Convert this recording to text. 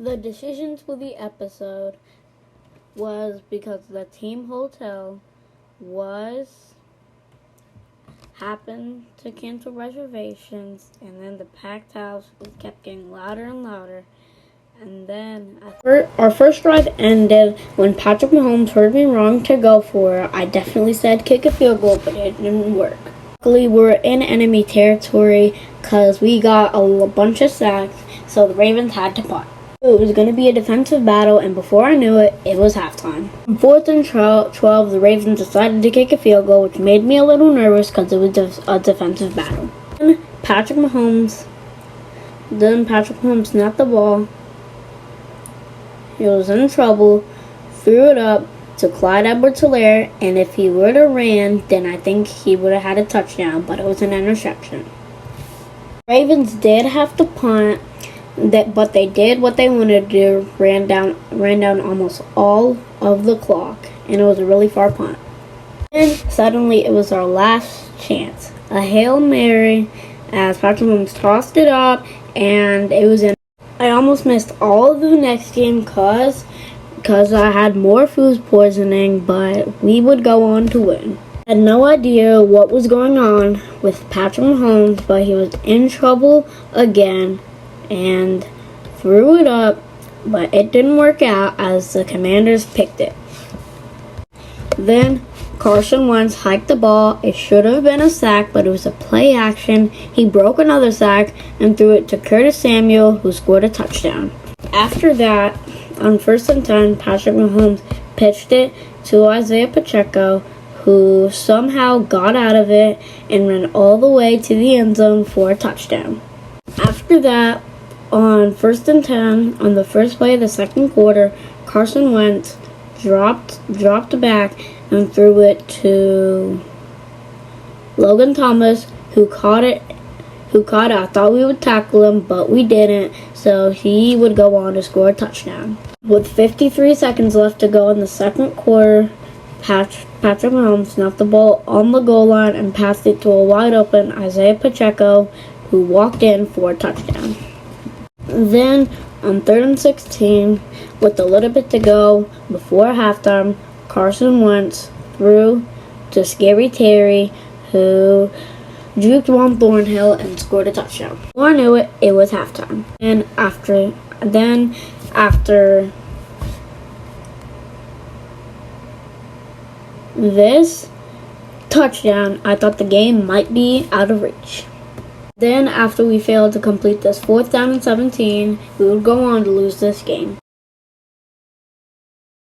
The decision for the episode was because the team hotel happened to cancel reservations, and then the packed house kept getting louder and louder. And then our first drive ended when Patrick Mahomes heard me wrong to go for it. I definitely said kick a field goal, but it didn't work. Luckily, we were in enemy territory because we got a bunch of sacks, so the Ravens had to punt. It was going to be a defensive battle, and before I knew it, it was halftime. On 4th and 12, the Ravens decided to kick a field goal, which made me a little nervous because it was a defensive battle. Then Patrick Mahomes snapped the ball. He was in trouble, threw it up to Clyde Edwards-Helaire, and if he would have ran, then I think he would have had a touchdown, but it was an interception. Ravens did have to punt, but they did what they wanted to do, ran down almost all of the clock, and it was a really far punt. Then suddenly it was our last chance. A Hail Mary as Patrick Mahomes tossed it up, and it was in. I almost missed all of the next game because I had more food poisoning, but we would go on to win. I had no idea what was going on with Patrick Mahomes, but he was in trouble again and threw it up, but it didn't work out as the Commanders picked it. Then Carson Wentz hiked the ball. It should have been a sack, but it was a play action. He broke another sack and threw it to Curtis Samuel, who scored a touchdown. After that, on 1st and 10, Patrick Mahomes pitched it to Isaiah Pacheco, who somehow got out of it and ran all the way to the end zone for a touchdown. After that, on 1st and 10, on the first play of the second quarter, Carson Wentz dropped back and threw it to Logan Thomas, who caught it. I thought we would tackle him, but we didn't, so he would go on to score a touchdown. With 53 seconds left to go in the second quarter, Patrick Mahomes snapped the ball on the goal line and passed it to a wide-open Isaiah Pacheco, who walked in for a touchdown. Then, on 3rd and 16, with a little bit to go before halftime, Carson Wentz threw to Scary Terry, who juked Juan Thornhill and scored a touchdown. Before I knew it, it was halftime. And after this touchdown, I thought the game might be out of reach. Then, after we failed to complete this 4th down and 17, we would go on to lose this game.